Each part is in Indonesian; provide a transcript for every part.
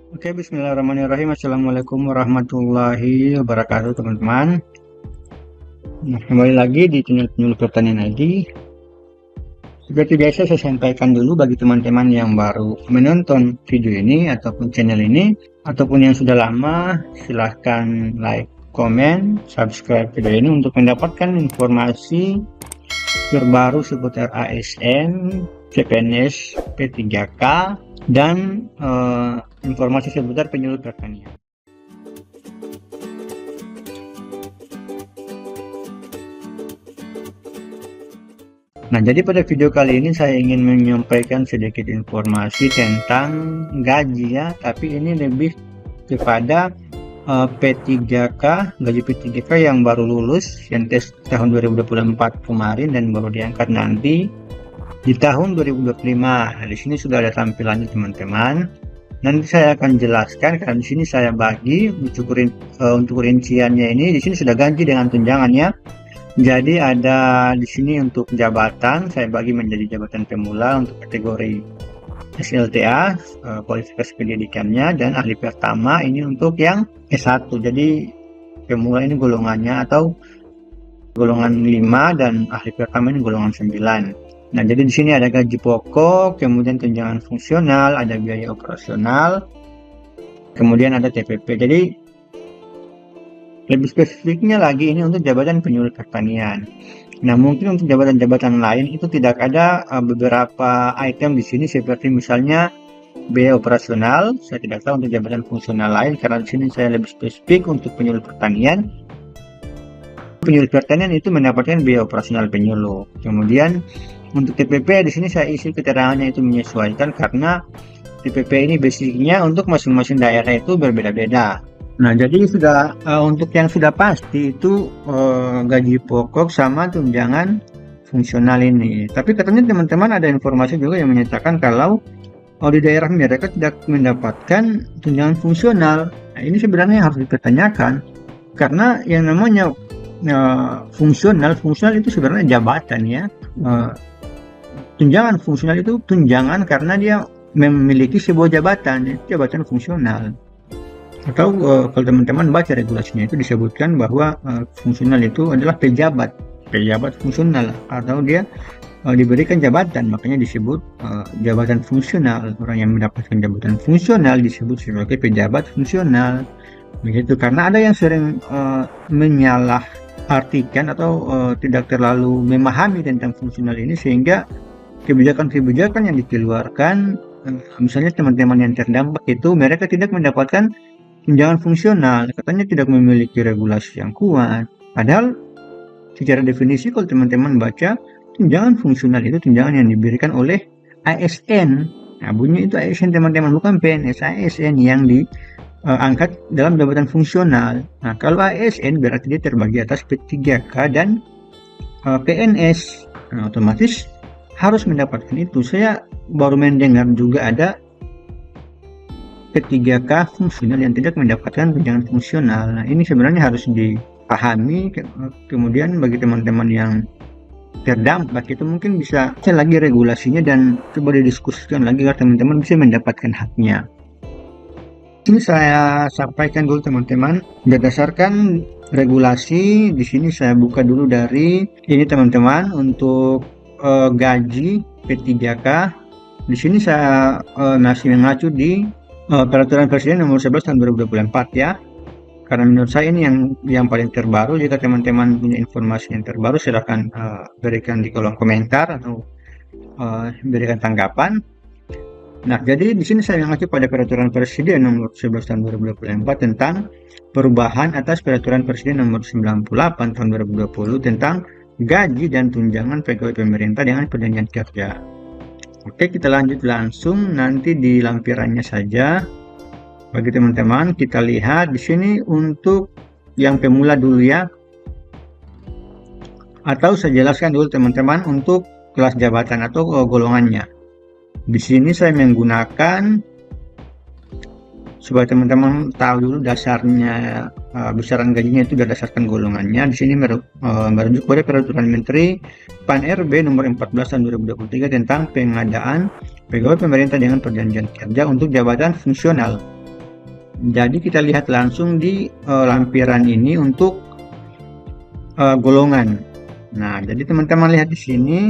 Oke, bismillahirrahmanirrahim. Assalamualaikum warahmatullahi wabarakatuh, teman-teman. Nah, kembali lagi di channel Penyuluh Pertanian ID. Seperti biasa, saya sampaikan dulu bagi teman-teman yang baru menonton video ini ataupun channel ini, ataupun yang sudah lama, silahkan like, komen, subscribe video ini untuk mendapatkan informasi terbaru seputar ASN, CPNS, P3K, dan informasi seputar penyuluh pertanian. Nah, jadi pada video kali ini saya ingin menyampaikan sedikit informasi tentang gaji ya, tapi ini lebih kepada P3K, gaji P3K yang baru lulus, yang tes tahun 2024 kemarin dan baru diangkat nanti di tahun 2025. Nah, di sini sudah ada tampilannya, teman-teman. Nanti saya akan jelaskan karena di sini saya bagi untuk rinciannya ini. Di sini sudah gaji dengan tunjangannya. Jadi ada di sini untuk jabatan saya bagi menjadi jabatan pemula untuk kategori SLTA, kualifikasi pendidikannya, dan ahli pertama ini untuk yang S1. Jadi pemula ini golongannya atau golongan 5 dan ahli pertama ini golongan 9. Nah, jadi di sini ada gaji pokok, kemudian tunjangan fungsional, ada biaya operasional, kemudian ada TPP. Jadi lebih spesifiknya lagi ini untuk jabatan penyuluh pertanian. Nah, mungkin untuk jabatan-jabatan lain itu tidak ada beberapa item di sini seperti misalnya biaya operasional. Saya tidak tahu untuk jabatan fungsional lain karena di sini saya lebih spesifik untuk penyuluh pertanian. Penyuluh pertanian itu mendapatkan biaya operasional penyuluh. Kemudian untuk TPP di sini saya isi keterangannya itu menyesuaikan karena TPP ini basicnya untuk masing-masing daerah itu berbeda-beda. Nah, jadi sudah untuk yang sudah pasti itu gaji pokok sama tunjangan fungsional ini. Tapi katanya teman-teman ada informasi juga yang menyatakan kalau di daerah mereka tidak mendapatkan tunjangan fungsional. Nah, ini sebenarnya harus dipertanyakan karena yang namanya fungsional itu sebenarnya jabatan ya. Tunjangan fungsional itu tunjangan karena dia memiliki sebuah jabatan, jabatan fungsional. Atau kalau teman-teman baca regulasinya itu disebutkan bahwa fungsional itu adalah pejabat fungsional atau dia diberikan jabatan, makanya disebut jabatan fungsional. Orang yang mendapatkan jabatan fungsional disebut sebagai pejabat fungsional, begitu. Karena ada yang sering menyalah artikan atau tidak terlalu memahami tentang fungsional ini sehingga kebijakan-kebijakan yang dikeluarkan, misalnya teman-teman yang terdampak itu mereka tidak mendapatkan tunjangan fungsional, katanya tidak memiliki regulasi yang kuat. Padahal secara definisi kalau teman-teman baca, tunjangan fungsional itu tunjangan yang diberikan oleh ASN. Nah, bunyi itu ASN teman-teman, bukan PNS. ASN yang diangkat dalam jabatan fungsional. Nah, kalau ASN berarti dia terbagi atas P3K dan PNS. Nah, otomatis harus mendapatkan itu. Saya baru mendengar juga ada P3K fungsional yang tidak mendapatkan tunjangan fungsional. Nah, ini sebenarnya harus dipahami. Kemudian bagi teman-teman yang terdampak itu mungkin bisa cek lagi regulasinya dan coba didiskusikan lagi agar teman-teman bisa mendapatkan haknya. Ini saya sampaikan dulu teman-teman berdasarkan regulasi. Di sini saya buka dulu dari ini teman-teman untuk gaji P3K. Di sini saya masih mengacu di Peraturan Presiden nomor 11 tahun 2024 ya. Karena menurut saya ini yang paling terbaru. Jika teman-teman punya informasi yang terbaru silahkan berikan di kolom komentar atau berikan tanggapan. Nah, jadi di sini saya mengacu pada Peraturan Presiden nomor 11 tahun 2024 tentang perubahan atas Peraturan Presiden nomor 98 tahun 2020 tentang gaji dan tunjangan pegawai pemerintah dengan perjanjian kerja. Oke, kita lanjut langsung nanti di lampirannya saja. Bagi teman-teman, kita lihat di sini untuk yang pemula dulu ya. Atau saya jelaskan dulu teman-teman untuk kelas jabatan atau golongannya. Di sini saya menggunakan supaya teman-teman tahu dulu dasarnya, besaran gajinya itu berdasarkan golongannya. Di sini merujuk pada Peraturan Menteri PAN-RB nomor 14 tahun 2023 tentang pengadaan pegawai pemerintah dengan perjanjian kerja untuk jabatan fungsional. Jadi kita lihat langsung di lampiran ini untuk golongan. Nah, jadi teman-teman lihat di sini.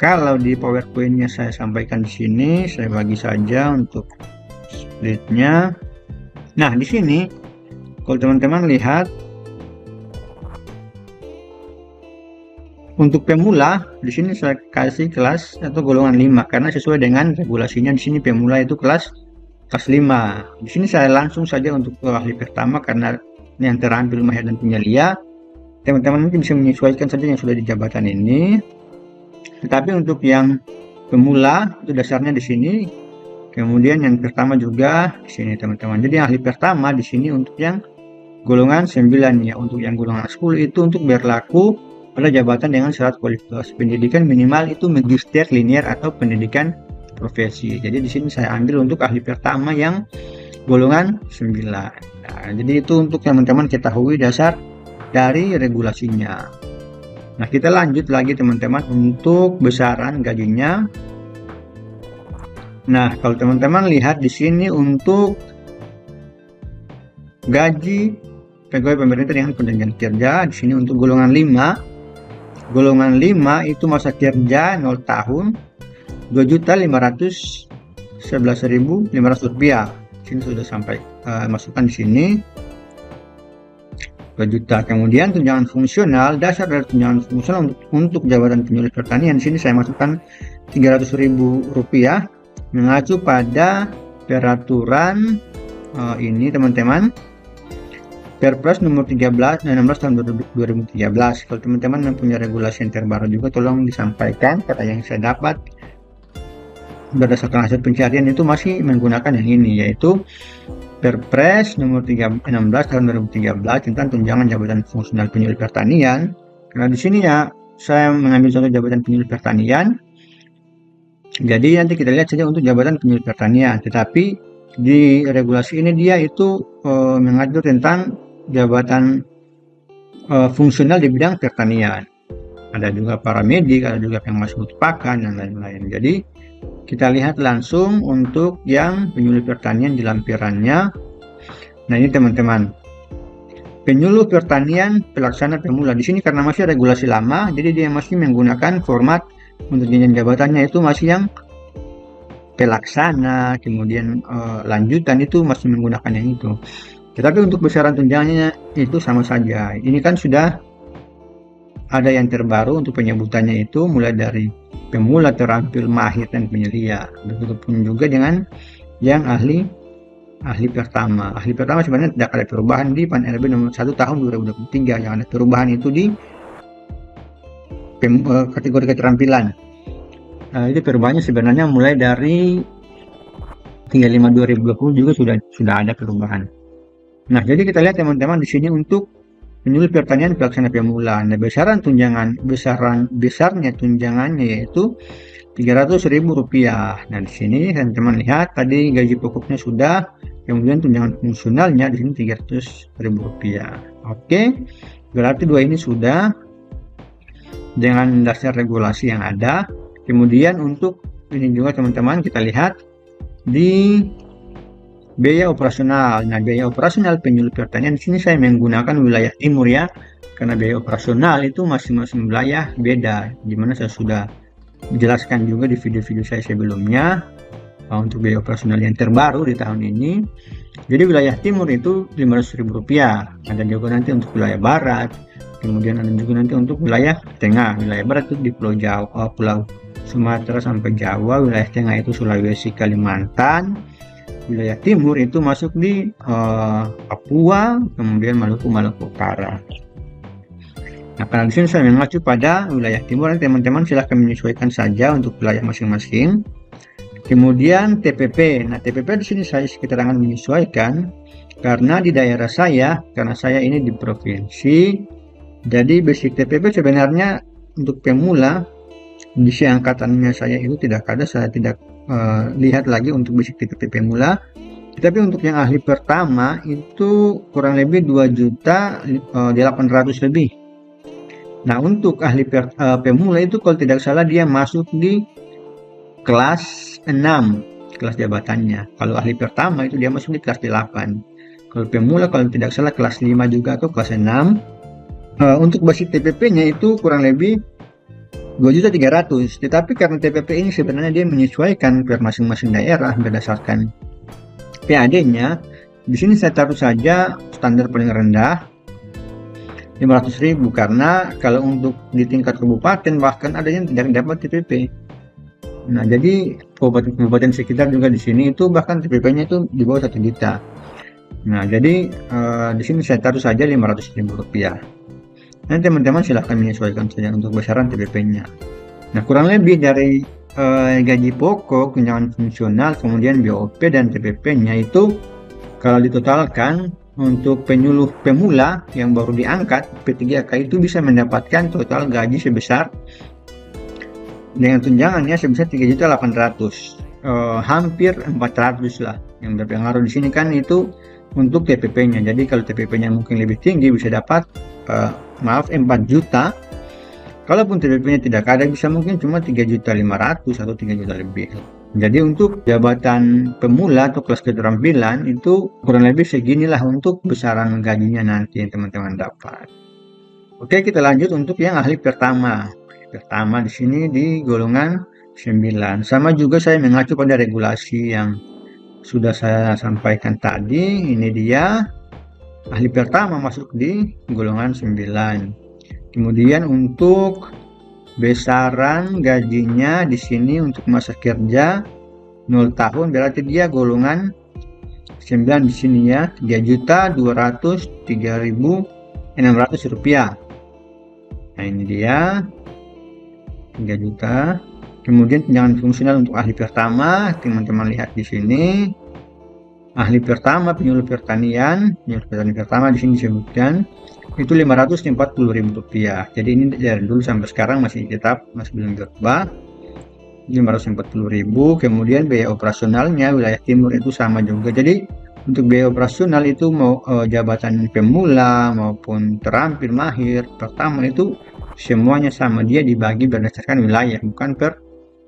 Kalau di PowerPoint-nya saya sampaikan di sini, saya bagi saja untuk splitnya. Nah, di sini kalau teman-teman lihat untuk pemula, di sini saya kasih kelas atau golongan 5 karena sesuai dengan regulasinya di sini pemula itu kelas 5. Di sini saya langsung saja untuk ahli pertama karena ini yang terampil mahir dan penyelia. Teman-teman mungkin bisa menyesuaikan saja yang sudah di jabatan ini. Tetapi untuk yang pemula itu dasarnya di sini. Kemudian yang pertama juga di sini teman-teman. Jadi ahli pertama di sini untuk yang golongan 9 ya. Untuk yang golongan 10 itu untuk berlaku pada jabatan dengan syarat kualifikasi pendidikan minimal itu magister linear atau pendidikan profesi. Jadi di sini saya ambil untuk ahli pertama yang golongan 9. Nah, jadi itu untuk teman-teman ketahui dasar dari regulasinya. Nah, kita lanjut lagi teman-teman untuk besaran gajinya. Nah, kalau teman-teman lihat di sini untuk gaji pegawai pemerintah dengan tunjangan kerja di sini untuk golongan 5. Golongan 5 itu masa kerja 0 tahun, Rp2.511.500. Sini sudah sampai masukkan di sini. 2 juta. Kemudian tunjangan fungsional, dasar dari tunjangan fungsional untuk jabatan penyuluh pertanian di sini saya masukkan Rp300.000 mengacu pada peraturan ini teman-teman, Perpres nomor 16 tahun 2013. Kalau teman-teman mempunyai regulasi yang terbaru juga tolong disampaikan. Kata yang saya dapat berdasarkan hasil pencarian itu masih menggunakan yang ini, yaitu Perpres nomor 16 tahun 2013 tentang tunjangan jabatan fungsional penyuluh pertanian. Karena di sini ya saya mengambil contoh jabatan penyuluh pertanian. Jadi nanti kita lihat saja untuk jabatan penyuluh pertanian. Tetapi di regulasi ini dia itu mengatur tentang jabatan fungsional di bidang pertanian. Ada juga paramedik, ada juga pengawas mutu pakan dan lain-lain. Jadi kita lihat langsung untuk yang penyuluh pertanian di lampirannya. Nah, ini teman-teman. Penyuluh pertanian pelaksana pemula. Di sini karena masih regulasi lama, jadi dia masih menggunakan format untuk jenjang jabatannya itu masih yang pelaksana, kemudian lanjutan itu masih menggunakan yang itu. Tetapi untuk besaran tunjangannya itu sama saja. Ini kan sudah ada yang terbaru untuk penyebutannya itu mulai dari pemula, terampil, mahir, dan penyelia. Begitupun juga dengan yang ahli pertama. Ahli pertama sebenarnya tidak ada perubahan di PAN RB nomor 1 tahun 2023. Yang ada perubahan itu di kategori keterampilan. Itu perubahannya sebenarnya mulai dari 35 2020 juga sudah ada perubahan. Nah, jadi kita lihat teman-teman di sini untuk penyuluh pertanian pelaksana pemula. Nah, besarnya tunjangannya yaitu Rp300.000. Nah, di sini teman-teman lihat tadi gaji pokoknya sudah, kemudian tunjangan fungsionalnya di sini Rp300.000. Oke, berarti dua ini sudah dengan dasar regulasi yang ada. Kemudian untuk ini juga teman-teman kita lihat di biaya operasional. Nah, biaya operasional penyuluh pertanian di sini saya menggunakan wilayah timur ya, karena biaya operasional itu masing-masing wilayah beda. Dimana saya sudah menjelaskan juga di video-video saya sebelumnya untuk biaya operasional yang terbaru di tahun ini. Jadi wilayah timur itu Rp500.000. Ada juga nanti untuk wilayah barat. Kemudian ada juga nanti untuk wilayah tengah. Wilayah barat itu di Pulau Jawa, Pulau Sumatera sampai Jawa. Wilayah tengah itu Sulawesi, Kalimantan. Wilayah timur itu masuk di Papua, kemudian Maluku Utara. Nah, karena di sini saya mengacu pada wilayah timur, teman-teman silahkan menyesuaikan saja untuk wilayah masing-masing. Kemudian TPP. Nah, TPP di sini saya keterangan menyesuaikan karena di daerah saya, karena saya ini di provinsi. Jadi basic TPP sebenarnya untuk pemula di angkatannya saya itu tidak ada, saya tidak lihat lagi untuk basic TPP pemula. Tapi untuk yang ahli pertama itu kurang lebih 2.800.000 lebih. Nah, untuk ahli pemula itu kalau tidak salah dia masuk di kelas 6 kelas jabatannya. Kalau ahli pertama itu dia masuk di kelas 8. Kalau pemula kalau tidak salah kelas 5 juga atau kelas 6. Untuk basic TPP-nya itu kurang lebih 2.300.000. Tetapi karena TPP ini sebenarnya dia menyesuaikan per masing-masing daerah berdasarkan PAD-nya. Di sini saya taruh saja standar paling rendah 500.000, karena kalau untuk di tingkat kabupaten bahkan ada yang tidak dapat TPP. Nah, jadi kabupaten sekitar juga di sini itu bahkan TPP-nya itu di bawah 1 juta. Nah, jadi di sini saya taruh saja Rp500.000. Nanti teman-teman silahkan menyesuaikan saja untuk besaran TPP-nya. Nah, kurang lebih dari gaji pokok, tunjangan fungsional, kemudian BOP dan TPP-nya itu kalau ditotalkan untuk penyuluh pemula yang baru diangkat P3K itu bisa mendapatkan total gaji sebesar dengan tunjangannya sebesar 3.800.000, hampir 400 lah. Yang berpengaruh di sini kan itu untuk TPP-nya. Jadi kalau TPP-nya mungkin lebih tinggi bisa dapat 4 juta. Kalaupun TPP-nya tidak ada bisa mungkin cuma 3.500.000 atau 3 juta lebih. Jadi untuk jabatan pemula atau kelas keterampilan itu kurang lebih seginilah untuk besaran gajinya nanti yang teman-teman dapat. Oke, kita lanjut untuk yang ahli pertama. Pertama di sini di golongan 9. Sama juga saya mengacu pada regulasi yang sudah saya sampaikan tadi. Ini dia ahli pertama masuk di golongan 9. Kemudian untuk besaran gajinya di sini untuk masa kerja 0 tahun berarti dia golongan 9 di sini ya, Rp3.203.600. Nah, ini dia 3 juta. Kemudian tunjangan fungsional untuk ahli pertama, teman-teman lihat di sini. Ahli pertama penyuluh pertanian pertama di sini disebutkan itu Rp540.000. Jadi ini dari dulu sampai sekarang masih tetap, masih belum berubah. 540.000. Kemudian biaya operasionalnya wilayah timur itu sama juga. Jadi untuk biaya operasional itu mau jabatan pemula maupun terampil mahir pertama itu semuanya sama, dia dibagi berdasarkan wilayah bukan per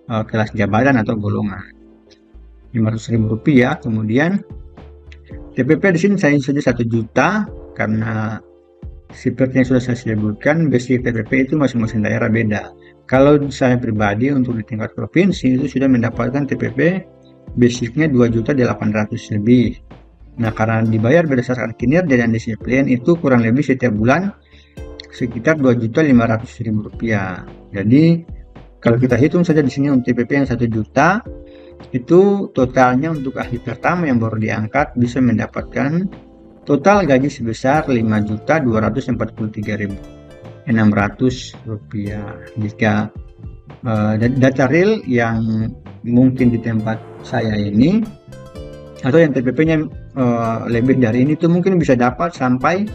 kelas jabatan atau golongan. Rp500.000. Kemudian TPP di sini saya saja 1 juta karena seperti yang sudah saya sebutkan, basic TPP itu masing-masing daerah beda. Kalau saya pribadi untuk di tingkat provinsi itu sudah mendapatkan TPP basicnya 2.800.000 lebih. Nah, karena dibayar berdasarkan kinerja dan disiplin itu kurang lebih setiap bulan sekitar Rp2.500.000. Jadi kalau kita hitung saja di sini untuk TPP yang 1 juta itu totalnya untuk ahli pertama yang baru diangkat bisa mendapatkan total gaji sebesar Rp5.243.600. Jika data real yang mungkin di tempat saya ini atau yang TPP-nya lebih dari ini tuh mungkin bisa dapat sampai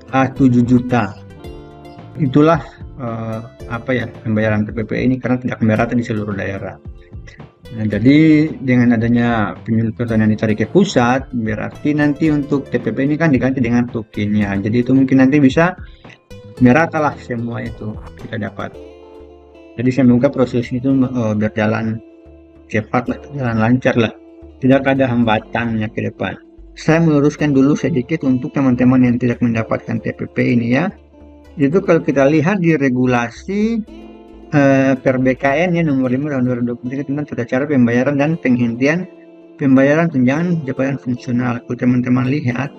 7 juta. Itulah pembayaran TPP ini karena tidak merata di seluruh daerah. Nah, jadi dengan adanya penyuluh pertanian ditarik ke pusat, berarti nanti untuk TPP ini kan diganti dengan tokennya. Jadi itu mungkin nanti bisa merata lah semua itu kita dapat. Jadi semoga proses itu berjalan cepat lah, berjalan lancar lah. Tidak ada hambatannya ke depan. Saya meluruskan dulu sedikit untuk teman-teman yang tidak mendapatkan TPP ini ya. Itu kalau kita lihat di regulasi per BKN ya nomor 5 tahun 2023 tentang tata cara pembayaran dan penghentian pembayaran tunjangan jabatan fungsional. Kalau teman-teman lihat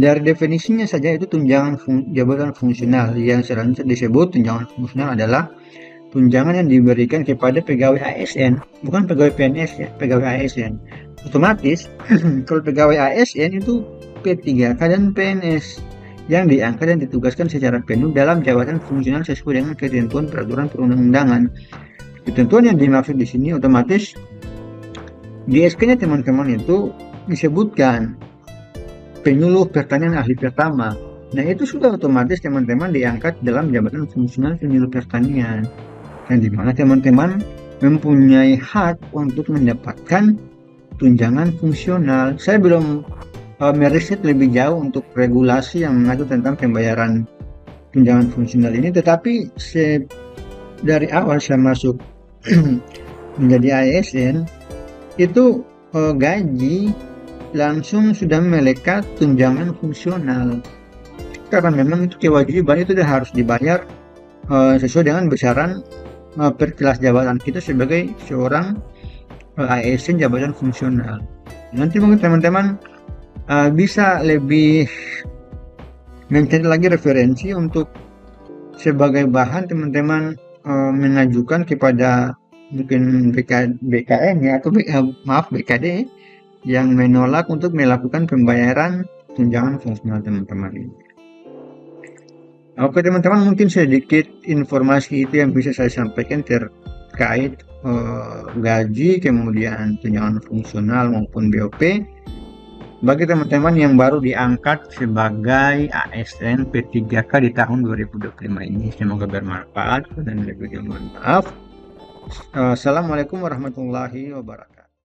dari definisinya saja itu tunjangan jabatan fungsional yang selanjutnya disebut tunjangan fungsional adalah tunjangan yang diberikan kepada pegawai ASN, bukan pegawai PNS ya, pegawai ASN. Otomatis kalau pegawai ASN itu P3K dan PNS yang diangkat dan ditugaskan secara penuh dalam jabatan fungsional sesuai dengan ketentuan peraturan perundang-undangan. Ketentuan yang dimaksud di sini otomatis di SK-nya teman-teman itu disebutkan penyuluh pertanian ahli pertama. Nah, itu sudah otomatis teman-teman diangkat dalam jabatan fungsional penyuluh pertanian. Dan di mana teman-teman mempunyai hak untuk mendapatkan tunjangan fungsional. Saya belum meriset lebih jauh untuk regulasi yang mengatur tentang pembayaran tunjangan fungsional ini, tetapi dari awal saya masuk menjadi ASN itu gaji langsung sudah melekat tunjangan fungsional, karena memang itu kewajiban itu sudah harus dibayar sesuai dengan besaran per kelas jabatan kita sebagai seorang ASN jabatan fungsional. Nanti mungkin teman-teman bisa lebih mencari lagi referensi untuk sebagai bahan teman-teman mengajukan kepada mungkin BKN ya, atau BKD yang menolak untuk melakukan pembayaran tunjangan fungsional teman-teman ini. Oke teman-teman, mungkin sedikit informasi itu yang bisa saya sampaikan terkait gaji, kemudian tunjangan fungsional maupun BOP bagi teman-teman yang baru diangkat sebagai ASN P3K di tahun 2025 ini. Semoga bermanfaat dan lebih mohon maaf. Assalamualaikum warahmatullahi wabarakatuh.